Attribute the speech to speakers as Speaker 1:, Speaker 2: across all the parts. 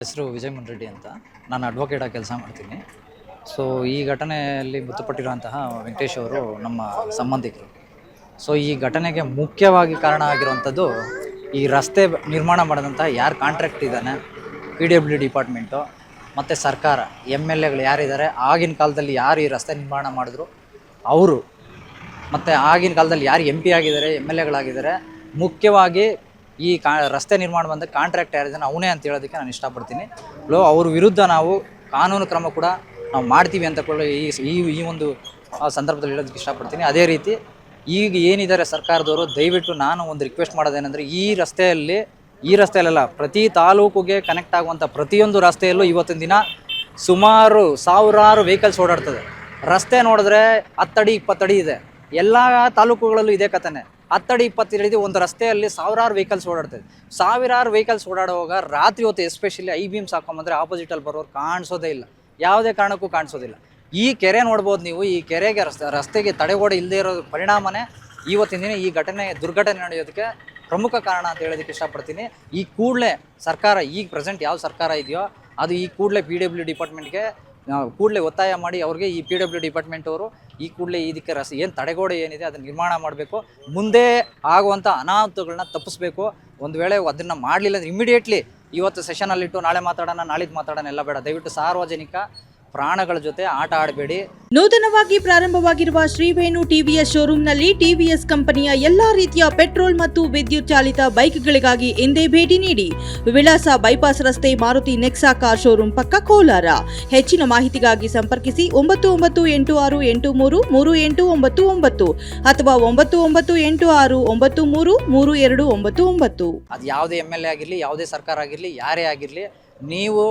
Speaker 1: ಹೆಸರು ವಿಜಯ್ ಮುನ್ರೆಡ್ಡಿ ಅಂತ. ನಾನು ಅಡ್ವೊಕೇಟ್ ಆಗಿ ಕೆಲಸ ಮಾಡ್ತೀನಿ. ಸೊ ಈ ಘಟನೆಯಲ್ಲಿ ಮೃತಪಟ್ಟಿರುವಂತಹ ವೆಂಕಟೇಶ್ ಅವರು ನಮ್ಮ ಸಂಬಂಧಿಕರು. ಸೊ ಈ ಘಟನೆಗೆ ಮುಖ್ಯವಾಗಿ ಕಾರಣ ಆಗಿರುವಂಥದ್ದು ಈ ರಸ್ತೆ ನಿರ್ಮಾಣ ಮಾಡಿದಂತಹ ಯಾರು ಕಾಂಟ್ರಾಕ್ಟ್ ಇದ್ದಾನೆ, PWD ಡಿಪಾರ್ಟ್ಮೆಂಟು ಮತ್ತು ಸರ್ಕಾರ, MLAಗಳು ಯಾರಿದ್ದಾರೆ, ಆಗಿನ ಕಾಲದಲ್ಲಿ ಯಾರು ಈ ರಸ್ತೆ ನಿರ್ಮಾಣ ಮಾಡಿದ್ರು ಅವರು, ಮತ್ತು ಆಗಿನ ಕಾಲದಲ್ಲಿ ಯಾರು MP ಆಗಿದ್ದಾರೆ, MLAಗಳಾಗಿದ್ದಾರೆ, ಮುಖ್ಯವಾಗಿ ಈ ರಸ್ತೆ ನಿರ್ಮಾಣ ಬಂದ ಕಾಂಟ್ರಾಕ್ಟ್ ಯಾರಿದ್ದಾನೆ ಅವನೇ ಅಂತ ಹೇಳೋದಕ್ಕೆ ನಾನು ಇಷ್ಟಪಡ್ತೀನಿ. ಅವ್ರ ವಿರುದ್ಧ ನಾವು ಕಾನೂನು ಕ್ರಮ ಕೂಡ ನಾವು ಮಾಡ್ತೀವಿ ಅಂತ ಕೂಡ ಈ ಒಂದು ಸಂದರ್ಭದಲ್ಲಿ ಹೇಳೋದಕ್ಕೆ ಇಷ್ಟಪಡ್ತೀನಿ. ಅದೇ ರೀತಿ ಈಗ ಏನಿದ್ದಾರೆ ಸರ್ಕಾರದವರು, ದಯವಿಟ್ಟು ನಾನು ಒಂದು ರಿಕ್ವೆಸ್ಟ್ ಮಾಡೋದೇನೆಂದರೆ, ಈ ರಸ್ತೆಯಲ್ಲೆಲ್ಲ ಪ್ರತಿ ತಾಲೂಕಿಗೆ ಕನೆಕ್ಟ್ ಆಗುವಂಥ ಪ್ರತಿಯೊಂದು ರಸ್ತೆಯಲ್ಲೂ ಇವತ್ತಿನ ದಿನ ಸುಮಾರು ಸಾವಿರಾರು ವೆಹಿಕಲ್ಸ್ ಓಡಾಡ್ತದೆ. ರಸ್ತೆ ನೋಡಿದ್ರೆ 10 ಅಡಿ 20 ಅಡಿ ಇದೆ. ಎಲ್ಲ ತಾಲೂಕುಗಳಲ್ಲೂ ಇದೇ ಕಥನೆ. 10 ಅಡಿ 20 ಅಡಿ ಒಂದು ರಸ್ತೆಯಲ್ಲಿ ಸಾವಿರಾರು ವೆಹಿಕಲ್ಸ್ ಓಡಾಡ್ತದೆ. ಸಾವಿರಾರು ವೆಹಿಕಲ್ಸ್ ಓಡಾಡುವಾಗ ರಾತ್ರಿ ಹೊತ್ತು ಎಸ್ಪೆಷಲಿ IBMs ಹಾಕೊಂಬಂದರೆ ಆಪೋಸಿಟಲ್ಲಿ ಬರೋರು ಕಾಣಿಸೋದೇ ಇಲ್ಲ, ಯಾವುದೇ ಕಾರಣಕ್ಕೂ ಕಾಣಿಸೋದಿಲ್ಲ. ಈ ಕೆರೆ ನೋಡ್ಬೋದು ನೀವು. ಈ ಕೆರೆಗೆ ರಸ್ತೆಗೆ ತಡೆಗೋಡೆ ಇಲ್ಲದೆ ಇರೋ ಪರಿಣಾಮನೇ ಇವತ್ತಿನ ದಿನ ಈ ದುರ್ಘಟನೆ ನಡೆಯೋದಕ್ಕೆ ಪ್ರಮುಖ ಕಾರಣ ಅಂತ ಹೇಳೋದಕ್ಕೆ ಇಷ್ಟಪಡ್ತೀನಿ. ಈ ಕೂಡಲೇ ಸರ್ಕಾರ, ಈಗ ಪ್ರೆಸೆಂಟ್ ಯಾವ ಸರ್ಕಾರ ಇದೆಯೋ ಅದು ಈ ಕೂಡಲೇ PWD ಡಿಪಾರ್ಟ್ಮೆಂಟ್ಗೆ ಕೂಡಲೇ ಒತ್ತಾಯ ಮಾಡಿ ಅವ್ರಿಗೆ ಈ PWD ಡಿಪಾರ್ಟ್ಮೆಂಟ್ ಅವರು ಈ ಕೂಡಲೇ ಇದಕ್ಕೆ ಏನು ತಡೆಗೋಡೆ ಏನಿದೆ ಅದನ್ನು ನಿರ್ಮಾಣ ಮಾಡಬೇಕು. ಮುಂದೆ ಆಗುವಂಥ ಅನಾಹುತಗಳನ್ನ ತಪ್ಪಿಸ್ಬೇಕು. ಒಂದು ವೇಳೆ ಅದನ್ನು ಮಾಡಲಿಲ್ಲ ಅಂದರೆ ಇಮಿಡಿಯೇಟ್ಲಿ ಇವತ್ತು ಸೆಷನಲ್ಲಿಟ್ಟು ನಾಳೆ ಮಾತಾಡೋಣ, ನಾಳಿದ್ದು ಮಾತಾಡೋಣ ಎಲ್ಲ ಬೇಡ. ದಯವಿಟ್ಟು ಸಾರ್ವಜನಿಕ ಪ್ರಾಣಗಳ ಜೊತೆ ಆಟ ಆಡಬೇಡಿ.
Speaker 2: ನೂತನವಾಗಿ ಪ್ರಾರಂಭವಾಗಿರುವ ಶ್ರೀವೇಣು TVS ಶೋರೂಮ್ನಲ್ಲಿ TVS ಕಂಪನಿಯ ಎಲ್ಲಾ ರೀತಿಯ ಪೆಟ್ರೋಲ್ ಮತ್ತು ವಿದ್ಯುತ್ ಚಾಲಿತ ಬೈಕ್ಗಳಿಗಾಗಿ ಎಂದೇ ಭೇಟಿ ನೀಡಿ. ವಿಳಾಸ ಬೈಪಾಸ್ ರಸ್ತೆ, ಮಾರುತಿ ನೆಕ್ಸಾ ಕಾರ್ ಶೋರೂಮ್ ಪಕ್ಕ, ಕೋಲಾರ. ಹೆಚ್ಚಿನ ಮಾಹಿತಿಗಾಗಿ ಸಂಪರ್ಕಿಸಿ 9986833899 ಅಥವಾ 9986933299.
Speaker 1: ಅದು ಯಾವುದೇ MLA ಆಗಿರಲಿ, ಯಾವುದೇ ಸರ್ಕಾರ ಆಗಿರಲಿ, ಯಾರೇ ಆಗಿರಲಿ, ನೀವು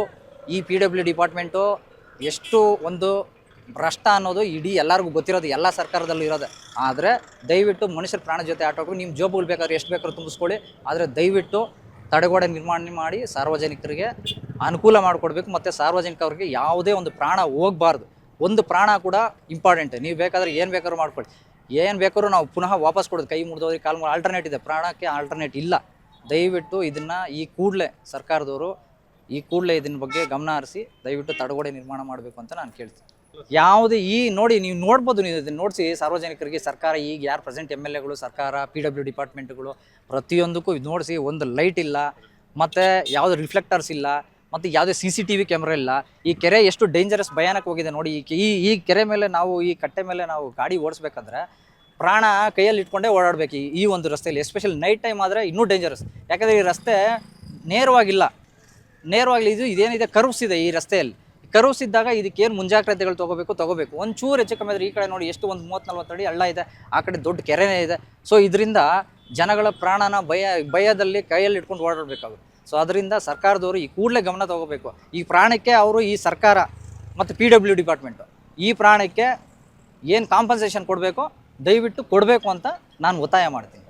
Speaker 1: ಈ PWD ಡಿಪಾರ್ಟ್ಮೆಂಟು ಎಷ್ಟು ಒಂದು ಭ್ರಷ್ಟ ಅನ್ನೋದು ಇಡೀ ಎಲ್ಲರಿಗೂ ಗೊತ್ತಿರೋದು, ಎಲ್ಲ ಸರ್ಕಾರದಲ್ಲೂ ಇರೋದು. ಆದರೆ ದಯವಿಟ್ಟು ಮನುಷ್ಯರ ಪ್ರಾಣ ಜೊತೆ ಆಟ ಆಡಬೇಕು. ನಿಮ್ಮ ಜೋಬುಗಳು ಬೇಕಾದ್ರೆ ಎಷ್ಟು ಬೇಕಾದ್ರೂ ತುಂಬಿಸ್ಕೊಳ್ಳಿ, ಆದರೆ ದಯವಿಟ್ಟು ತಡೆಗೋಡೆ ನಿರ್ಮಾಣ ಮಾಡಿ ಸಾರ್ವಜನಿಕರಿಗೆ ಅನುಕೂಲ ಮಾಡಿಕೊಡ್ಬೇಕು. ಮತ್ತು ಸಾರ್ವಜನಿಕರಿಗೆ ಯಾವುದೇ ಒಂದು ಪ್ರಾಣ ಹೋಗಬಾರ್ದು. ಒಂದು ಪ್ರಾಣ ಕೂಡ ಇಂಪಾರ್ಟೆಂಟ್. ನೀವು ಬೇಕಾದ್ರೆ ಏನು ಬೇಕಾದ್ರೂ ಮಾಡ್ಕೊಳ್ಳಿ, ಏನು ಬೇಕಾದ್ರೂ ನಾವು ಪುನಃ ವಾಪಸ್ ಕೊಡೋದು. ಕೈ ಮುರಿದೋದ್ರೆ ಕಾಲು ಆಲ್ಟರ್ನೇಟ್ ಇದೆ, ಪ್ರಾಣಕ್ಕೆ ಆಲ್ಟರ್ನೇಟ್ ಇಲ್ಲ. ದಯವಿಟ್ಟು ಇದನ್ನು ಈ ಕೂಡಲೇ ಸರ್ಕಾರದವರು ಇದನ್ನ ಬಗ್ಗೆ ಗಮನ ಹರಿಸಿ ದಯವಿಟ್ಟು ತಡೆಗೋಡೆ ನಿರ್ಮಾಣ ಮಾಡಬೇಕು ಅಂತ ನಾನು ಕೇಳ್ತೀನಿ. ಯಾವುದೇ ನೋಡಿ, ನೀವು ನೋಡ್ಬೋದು, ನೀವು ಇದನ್ನು ನೋಡಿಸಿ ಸಾರ್ವಜನಿಕರಿಗೆ. ಸರ್ಕಾರ ಈಗ ಯಾರು ಪ್ರೆಸೆಂಟ್ MLAಗಳು, ಸರ್ಕಾರ, PWD ಡಿಪಾರ್ಟ್ಮೆಂಟ್ಗಳು ಪ್ರತಿಯೊಂದಕ್ಕೂ ಇದು ನೋಡಿಸಿ. ಒಂದು ಲೈಟ್ ಇಲ್ಲ, ಮತ್ತು ಯಾವುದೇ ರಿಫ್ಲೆಕ್ಟರ್ಸ್ ಇಲ್ಲ, ಮತ್ತು ಯಾವುದೇ CCTV ಕ್ಯಾಮ್ರಾ ಇಲ್ಲ. ಈ ಕೆರೆ ಎಷ್ಟು ಡೇಂಜರಸ್, ಭಯಾನಕ ಹೋಗಿದೆ ನೋಡಿ. ಈ ಕೆರೆ ಮೇಲೆ ನಾವು, ಈ ಕಟ್ಟೆ ಮೇಲೆ ನಾವು ಗಾಡಿ ಓಡಿಸ್ಬೇಕಾದ್ರೆ ಪ್ರಾಣ ಕೈಯಲ್ಲಿ ಇಟ್ಕೊಂಡೇ ಓಡಾಡಬೇಕು. ಈ ಒಂದು ರಸ್ತೆಯಲ್ಲಿ ಎಸ್ಪೆಷಲಿ ನೈಟ್ ಟೈಮ್ ಆದರೆ ಇನ್ನೂ ಡೇಂಜರಸ್. ಯಾಕಂದರೆ ಈ ರಸ್ತೆ ನೇರವಾಗಿಲ್ಲ. ಇದು ಇದೇನಿದೆ ಕರ್ವ್ಸ್ ಇದೆ. ಈ ರಸ್ತೆಯಲ್ಲಿ ಕರ್ವ್ಸ್ ಇದ್ದಾಗ ಇದಕ್ಕೇನು ಮುಂಜಾಗ್ರತೆಗಳು ತೊಗೋಬೇಕು. ಒಂಚೂರು ಹೆಚ್ಚು ಕಮ್ಮಿ ಆದರೆ ಈ ಕಡೆ ನೋಡಿ ಎಷ್ಟು ಒಂದು 30-40 ಅಡಿ ಹಳ್ಳ ಇದೆ, ಆ ಕಡೆ ದೊಡ್ಡ ಕೆರೆನೇ ಇದೆ. ಸೊ ಇದರಿಂದ ಜನಗಳ ಪ್ರಾಣನ ಭಯದಲ್ಲಿ ಕೈಯಲ್ಲಿ ಇಟ್ಕೊಂಡು ಓಡಾಡಬೇಕಾಗುತ್ತೆ. ಸೊ ಅದರಿಂದ ಸರ್ಕಾರದವರು ಈ ಕೂಡಲೇ ಗಮನ ತೊಗೋಬೇಕು. ಈ ಪ್ರಾಣಕ್ಕೆ ಅವರು, ಈ ಸರ್ಕಾರ ಮತ್ತು PWD ಡಿಪಾರ್ಟ್ಮೆಂಟು ಈ ಪ್ರಾಣಕ್ಕೆ ಏನು ಕಾಂಪನ್ಸೇಷನ್ ಕೊಡಬೇಕೋ ದಯವಿಟ್ಟು ಕೊಡಬೇಕು ಅಂತ ನಾನು ಒತ್ತಾಯ ಮಾಡ್ತೀನಿ.